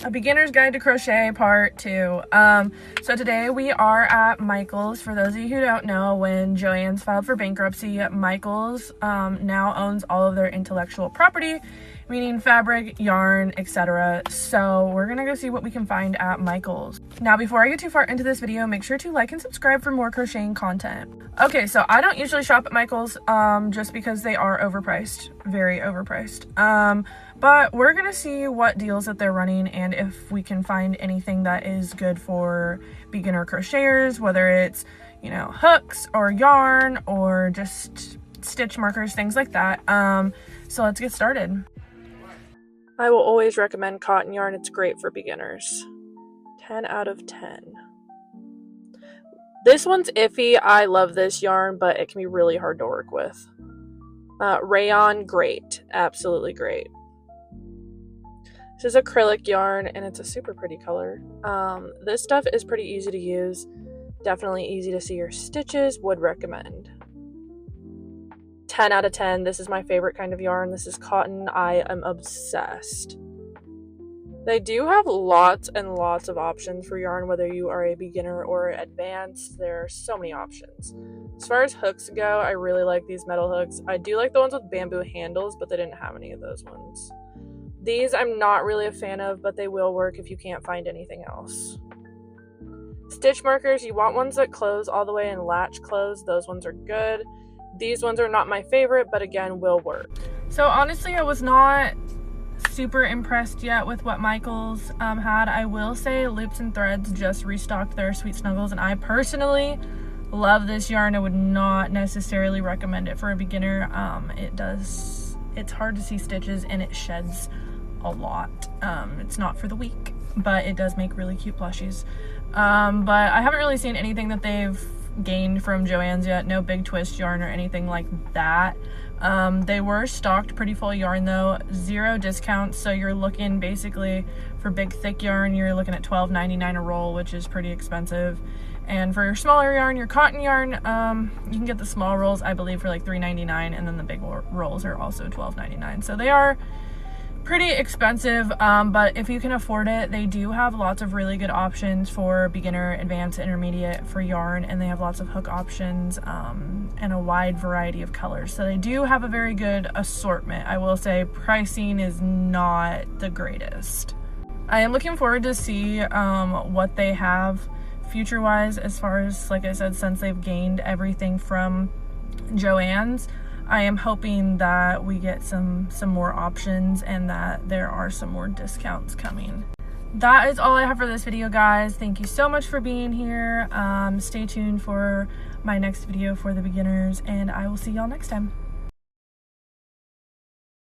A beginner's guide to crochet part 2. So today we are at Michael's. For those of you who don't know, when Joann's filed for bankruptcy, Michael's now owns all of their intellectual property, meaning fabric, yarn, etc. So we're gonna go see what we can find at Michael's. Now, before I get too far into this video, make sure to like and subscribe for more crocheting content. Okay, so I don't usually shop at Michael's just because they are overpriced, very overpriced. But we're gonna see what deals that they're running and if we can find anything that is good for beginner crocheters, whether it's, you know, hooks or yarn or just stitch markers, things like that. So let's get started. I will always recommend cotton yarn. It's great for beginners. 10 out of 10. This one's iffy. I love this yarn, but it can be really hard to work with. Rayon, great. Absolutely great. This is acrylic yarn, and it's a super pretty color. This stuff is pretty easy to use. Definitely easy to see your stitches. Would recommend. 10 out of 10. This is my favorite kind of yarn. This is cotton. I am obsessed. They do have lots and lots of options for yarn, whether you are a beginner or advanced. There are so many options. As far as hooks go, I really like these metal hooks. I do like the ones with bamboo handles, but they didn't have any of those ones. These I'm not really a fan of, but they will work if you can't find anything else. Stitch markers, you want ones that close all the way and latch close. Those ones are good. These ones are not my favorite, but again, will work. So honestly, I was not super impressed yet with what Michael's had. I will say Loops and Threads just restocked their Sweet Snuggles, and I personally love this yarn. I would not necessarily recommend it for a beginner. It's hard to see stitches and it sheds a lot. It's not for the weak, but it does make really cute plushies. But I haven't really seen anything that they've gained from Joann's yet. No big twist yarn or anything like that. They were stocked pretty full yarn though, 0 discounts, so you're looking basically for big thick yarn, you're looking at $12.99 a roll, which is pretty expensive. And for your smaller yarn, your cotton yarn, you can get the small rolls, I believe, for like $3.99, and then the big rolls are also $12.99. So they are pretty expensive, but if you can afford it, they do have lots of really good options for beginner, advanced, intermediate for yarn, and they have lots of hook options and a wide variety of colors. So they do have a very good assortment. I will say pricing is not the greatest. I am looking forward to see what they have future-wise, as far as, like I said, since they've gained everything from Joann's. I am hoping that we get some more options and that there are some more discounts coming. That is all I have for this video, guys. Thank you so much for being here. Stay tuned for my next video for the beginners, and I will see y'all next time.